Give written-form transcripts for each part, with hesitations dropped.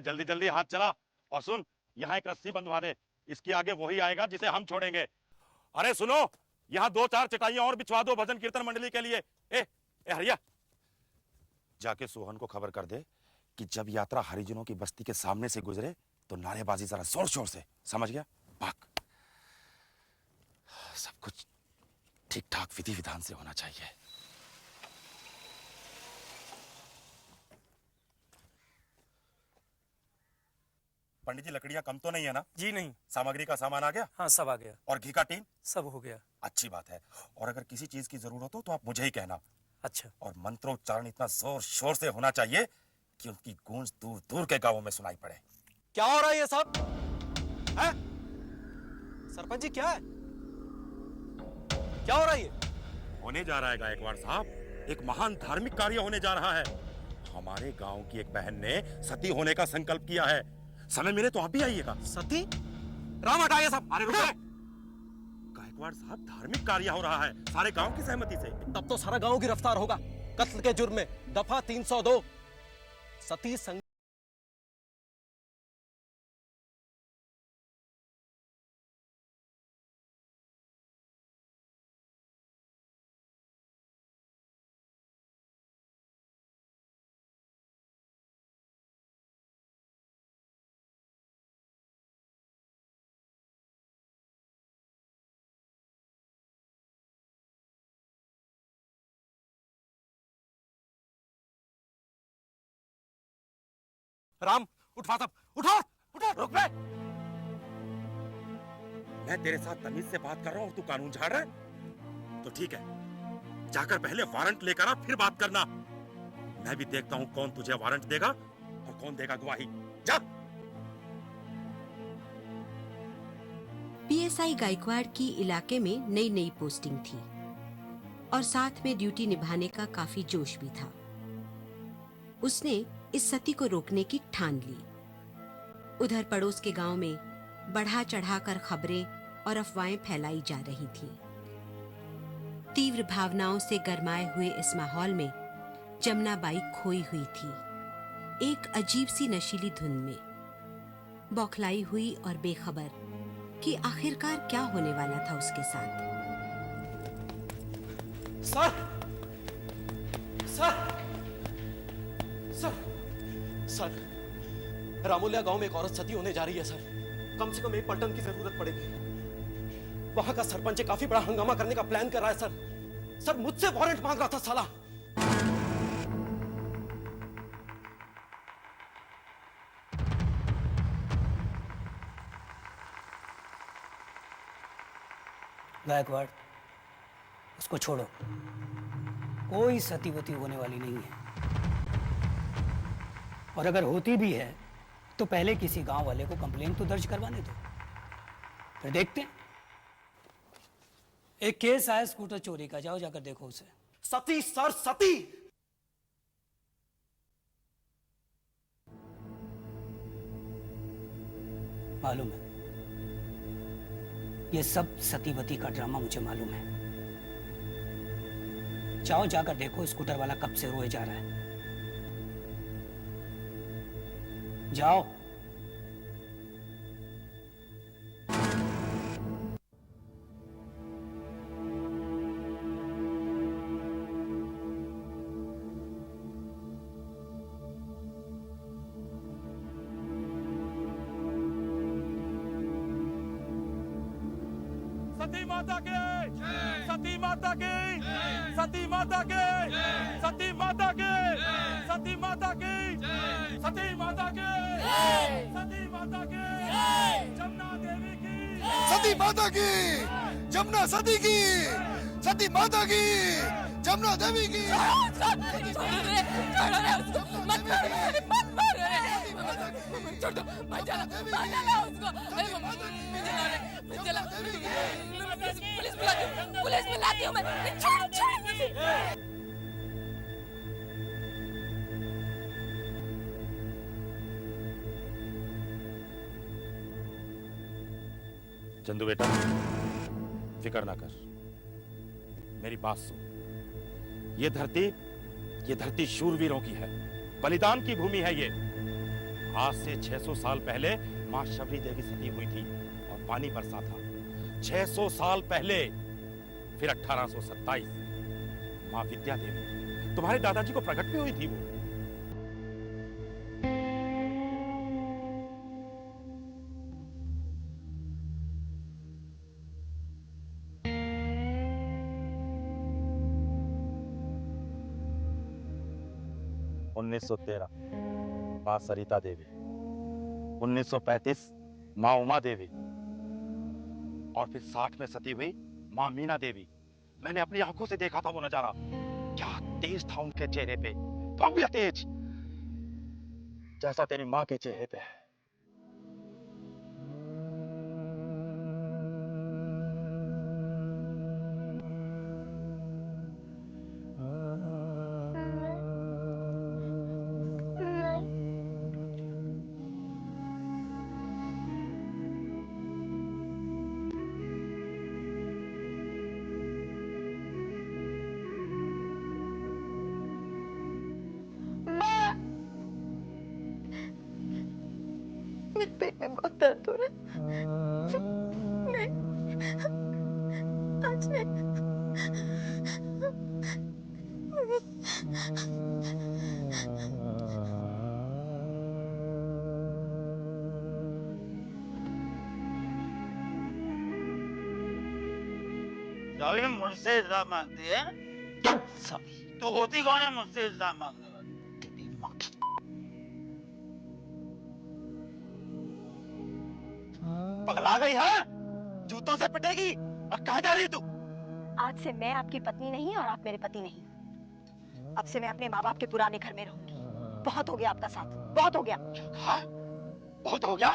जल्दी जल्दी हाथ चला। और सुन, यहाँ एक रस्सी बंधवा दे, इसके आगे वही आएगा जिसे हम छोड़ेंगे। अरे सुनो, यहाँ 2-4 चटाइयां और बिछवा दो भजन कीर्तन मंडली के लिए। ए हरिया, जाके सोहन को खबर कर दे कि जब यात्रा हरिजनों की बस्ती के सामने से गुजरे तो नारेबाजी जरा जोर शोर से, समझ गया? भाग। सब कुछ ठीक ठाक विधि विधान से होना चाहिए। पंडित जी, लकड़ियां कम तो नहीं है ना? जी नहीं। सामग्री का सामान आ गया? हाँ, सब आ गया। और घी का टीन? सब हो गया। अच्छी बात है। और अगर किसी चीज की जरूरत हो तो आप मुझे ही कहना। अच्छा। और मंत्रोच्चारण इतना जोर शोर से होना चाहिए कि उनकी गूंज दूर दूर के गांवों में सुनाई पड़े। क्या हो रहा है ये सब? है? सरपंच जी, क्या है? क्या हो रहा है ये? होने जा रहा है गायकवाड़ साहब, एक महान धार्मिक कार्य होने जा रहा है। हमारे गांव की एक बहन ने सती होने का संकल्प किया है। समय मिले तो आप भी आइएगा। सती? राम हटाइए सब। अरे रुको गायकवाड़ साहब, धार्मिक कार्य हो रहा है सारे गांव की सहमति से। तब तो सारा गांव गिरफ्तार होगा कत्ल के जुर्म में। दफा 302 सती संग। राम, उठा सब, उठो उठो। रुक बे! मैं तेरे साथ तमीज से बात कर रहा हूं और तू कानून झाड़ रहा है? तो ठीक है, जाकर पहले वारंट लेकर आ, फिर बात करना। मैं भी देखता हूं कौन तुझे वारंट देगा और कौन देगा गवाही। जा। पीएसआई गायकवाड़ की इलाके में नई नई पोस्टिंग थी और साथ में ड्यूटी निभाने का काफी जोश भी था। उसने इस सती को रोकने की ठान ली। उधर पड़ोस के गांव में बढ़ा चढ़ाकर खबरें और अफवाहें फैलाई जा रही थीं। तीव्र भावनाओं से गरमाए हुए इस माहौल में जमुनाबाई खोई हुई थी, एक अजीब सी नशीली धुन में, बौखलाई हुई और बेखबर कि आखिरकार क्या होने वाला था उसके साथ। सर! सर! सर! सर, रामोलिया गांव में एक औरत सती होने जा रही है सर। कम से कम एक पलटन की जरूरत पड़ेगी। वहां का सरपंच काफी बड़ा हंगामा करने का प्लान कर रहा है सर। सर, मुझसे वारंट मांग रहा था साला। गायकवाड़, उसको छोड़ो। कोई सतीवती होने वाली नहीं है, और अगर होती भी है तो पहले किसी गांव वाले को कंप्लेंट तो दर्ज करवाने दो, फिर देखते हैं। एक केस आया स्कूटर चोरी का, जाओ जाकर देखो उसे। सती सर, सती! मालूम है, ये सब सतीवती का ड्रामा मुझे मालूम है। जाओ जाकर देखो स्कूटर वाला कब से रोए जा रहा है। जाओ। सती माता के, सती माता के, सती माता के, सती माता के, सती माता के, सती माता के, सती माता के, जमुना देवी की, सती माता की, जमुना सती की, सती माता की, जमुना देवी की। छोड़ दो, मत जाना उसको। पुलिस बुलाती हूँ मैं। छोड़ मुझे। चंदू बेटा, फिक्र ना कर, मेरी बात सुन। ये धरती शूरवीरों की है, बलिदान की भूमि है ये। आज से 600 साल पहले माँ शबरी देवी सती हुई थी और पानी बरसा था। 600 साल पहले। फिर 1827 माँ विद्या देवी, तुम्हारे दादाजी को प्रकट भी हुई थी वो। उन्नीस सौ 13 माँ सरिता देवी, 1935 माँ उमा देवी, और फिर 60 में सती हुई माँ मीना देवी। मैंने अपनी आंखों से देखा था वो नजारा। क्या तेज था उनके चेहरे पे, भव्य तेज, जैसा तेरी माँ के चेहरे पे है। मेरे पेट में बहुत दर्द हो रहा है। नहीं, आज नहीं। अभी मुझसे इल्जाम मांगती है? तो होती कौन है मुझसे इल्जाम मांगने वाली? पगला गई है? जूतों से पिटेगी। और कहाँ जा रही है तू? आज से मैं आपकी पत्नी नहीं और आप मेरे पति नहीं। अब से मैं अपने माँ बाप के पुराने घर में रहूंगी। बहुत हो गया आपका साथ, बहुत हो गया। हाँ? बहुत हो गया?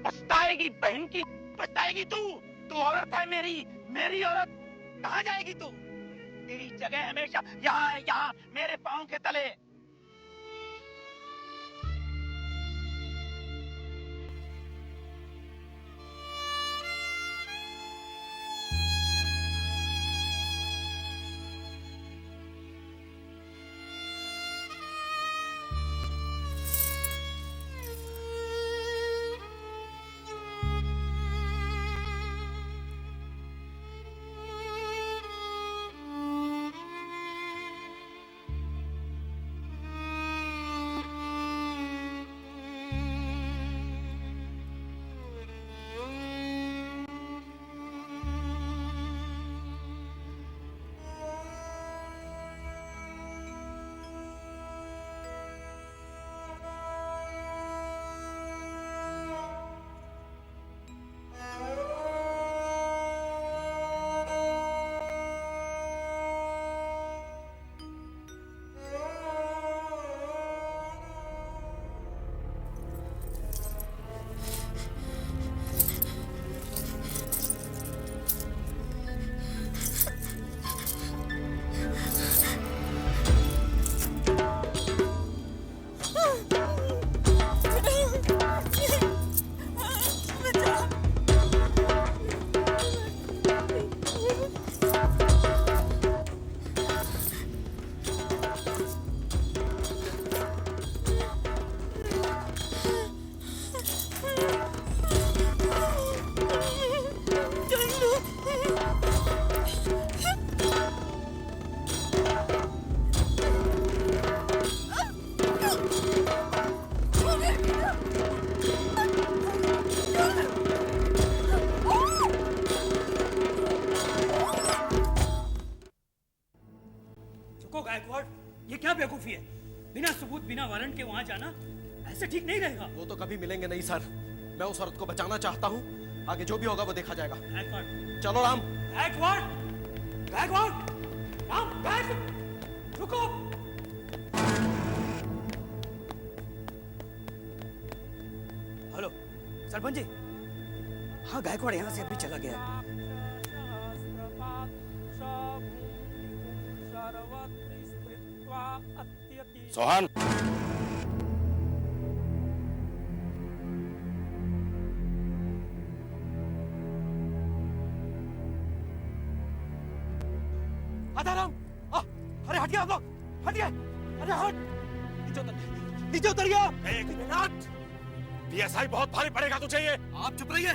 पछताएगी बहन की, पछताएगी तू। तू औरत है मेरी, मेरी औरत। कहाँ जाएगी तू? तेरी जगह हमेशा यहाँ है, यहाँ मेरे पाँव के तले। ये क्या बेवकूफी है? बिना सबूत बिना वारंट के वहां जाना ऐसे ठीक नहीं रहेगा। वो तो कभी मिलेंगे नहीं सर। मैं उस औरत को बचाना चाहता हूँ। आगे जो भी होगा वो देखा जाएगा। चलो राम। राम बैक, रुको। हेलो सरपंच जी। हाँ गायकवाड़ यहाँ से अभी चला गया है। सोहन, आधाराम, अरे हट गया आप लोग, हट गए, अरे हट। नीचे उतरिए आप। एक मिनट, पीएसआई बहुत भारी पड़ेगा तुझे ये। आप चुप रहिए।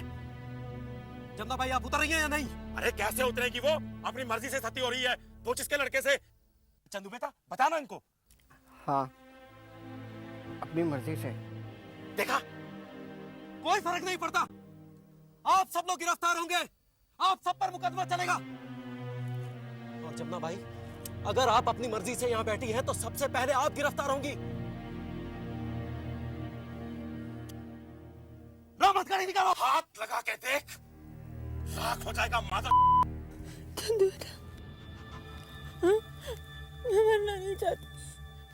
जमुना भाई आप उतर रही हैं या नहीं? अरे कैसे उतरेगी वो, अपनी मर्जी से सती हो रही है, पूछ इसके लड़के से। चंदू बेटा बताना इनको। हाँ, अपनी मर्जी से। देखा, कोई फर्क नहीं पड़ता, आप सब लोग गिरफ्तार होंगे, आप सब पर मुकदमा चलेगा। और जमुना भाई, अगर आप अपनी मर्जी से यहां बैठी हैं तो सबसे पहले आप गिरफ्तार होंगी। मत गाड़ी निकालो। हाथ लगा के देख, लाख हो जाएगा मादर। चंदू बेटा, हाँ? मैं मरना नहीं चाहती,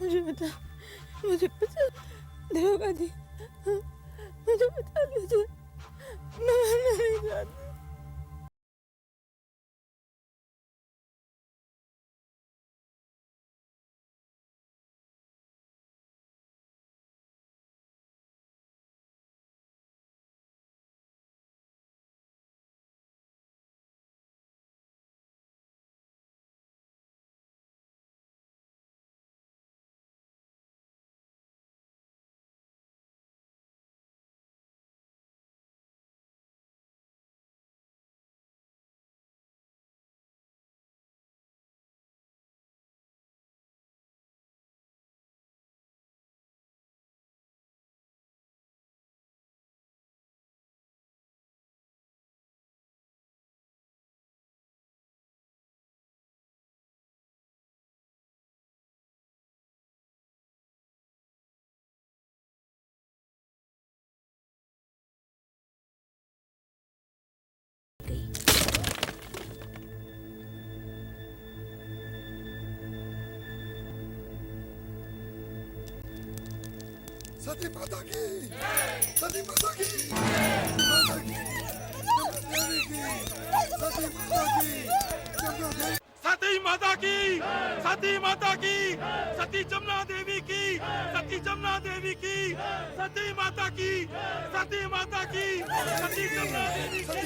मुझे बता, मुझे बता, देवगा जी, हाँ? मुझे बता दीजिए, मैं मरना नहीं चाहती। सती माता की, सती माता की, माता की, देवी की, सती माता की, सती माता की, सती माता की, सती जमुना देवी की, सती जमुना देवी की, सती माता की, सती माता की, सती जमुना देवी की,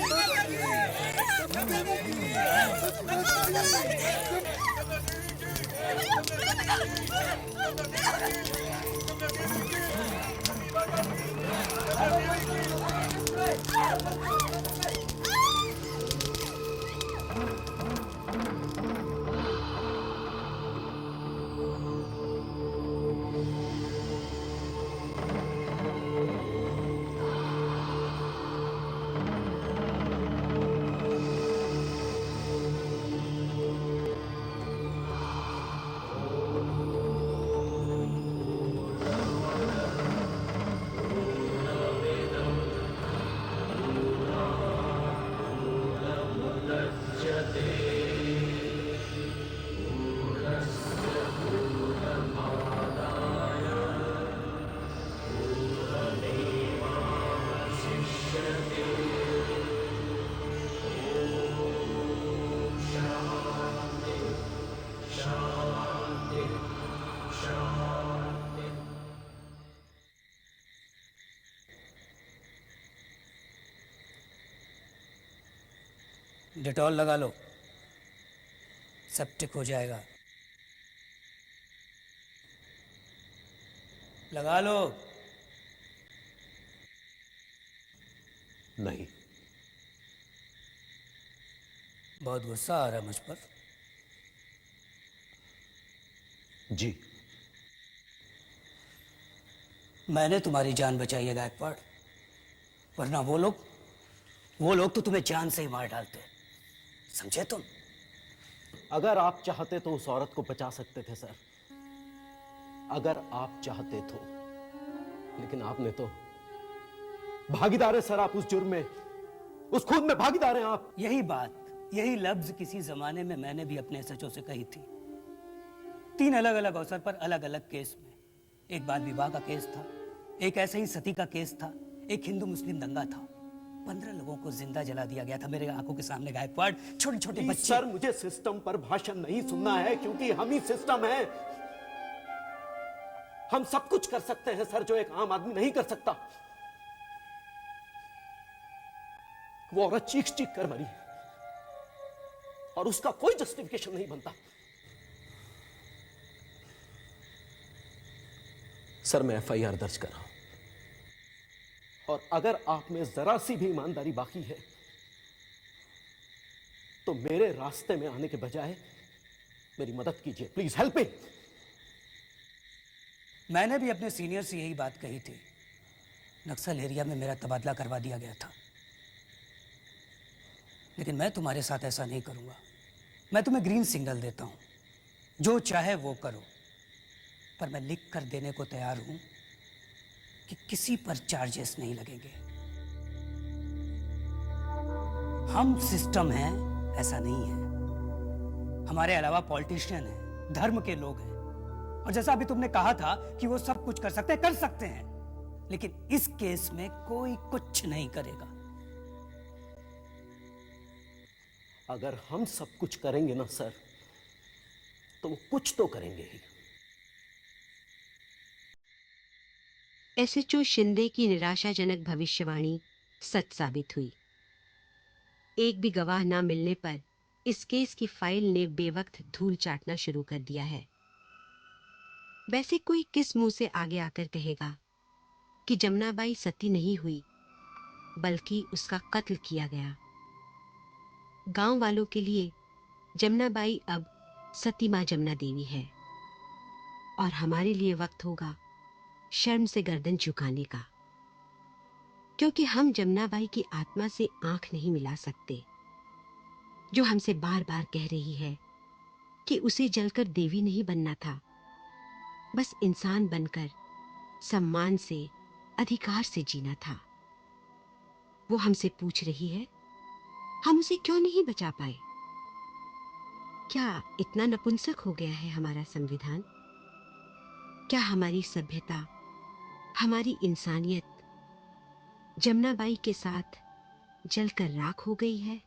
डेटॉल लगा लो, सेप्टिक हो जाएगा। लगा लो। नहीं। बहुत गुस्सा आ रहा है मुझ पर। जी। मैंने तुम्हारी जान बचाई है गायकवाड़, वरना वो लोग तो तुम्हें जान से ही मार डालते। समझे तुम? अगर आप चाहते तो उस औरत को बचा सकते थे सर, अगर आप चाहते तो, लेकिन आपने तो भागीदार है सर, आप उस जुर्म में, उस खून में भागीदार हैं आप। यही बात, यही लफ्ज किसी जमाने में मैंने भी अपने एसएचओ से कही थी, 3 अलग अलग अवसर पर अलग अलग केस में। एक बाल विवाह का केस था, एक ऐसे ही सती का केस था, एक हिंदू मुस्लिम दंगा था। 15 लोगों को जिंदा जला दिया गया था मेरे आंखों के सामने गायकवाड़, छोटे छोटे बच्चे। सर मुझे सिस्टम पर भाषण नहीं सुनना है, क्योंकि हम ही सिस्टम है। हम सब कुछ कर सकते हैं सर जो एक आम आदमी नहीं कर सकता। वो औरत चीख चीख कर मरी और उसका कोई जस्टिफिकेशन नहीं बनता। सर मैं एफआईआर दर्ज कर रहा हूं, और अगर आप में जरा सी भी ईमानदारी बाकी है तो मेरे रास्ते में आने के बजाय मेरी मदद कीजिए, प्लीज हेल्प मी। मैंने भी अपने सीनियर से यही बात कही थी। नक्सल एरिया में मेरा तबादला करवा दिया गया था, लेकिन मैं तुम्हारे साथ ऐसा नहीं करूंगा। मैं तुम्हें ग्रीन सिग्नल देता हूं, जो चाहे वो करो, पर मैं लिख कर देने को तैयार हूं कि किसी पर चार्जेस नहीं लगेंगे। हम सिस्टम हैं ऐसा नहीं है, हमारे अलावा पॉलिटिशियन हैं, धर्म के लोग हैं, और जैसा अभी तुमने कहा था कि वो सब कुछ कर सकते हैं, लेकिन इस केस में कोई कुछ नहीं करेगा। अगर हम सब कुछ करेंगे ना सर, तो वो कुछ तो करेंगे ही। एसएचओ शिंदे की निराशाजनक भविष्यवाणी सच साबित हुई। एक भी गवाह न मिलने पर इस केस की फाइल ने बेवक्त धूल चाटना शुरू कर दिया है। वैसे कोई किस मुंह से आगे आकर कहेगा कि जमुनाबाई सती नहीं हुई, बल्कि उसका कत्ल किया गया। गांव वालों के लिए जमुनाबाई अब सती मां जमुना देवी है, और हमारे लिए वक्त होगा शर्म से गर्दन झुकाने का, क्योंकि हम जमुनाबाई की आत्मा से आंख नहीं मिला सकते, जो हमसे बार बार कह रही है कि उसे जलकर देवी नहीं बनना था, बस इंसान बनकर सम्मान से, अधिकार से जीना था। वो हमसे पूछ रही है, हम उसे क्यों नहीं बचा पाए? क्या इतना नपुंसक हो गया है हमारा संविधान? क्या हमारी सभ्यता, हमारी इंसानियत जमुनाबाई के साथ जलकर राख हो गई है?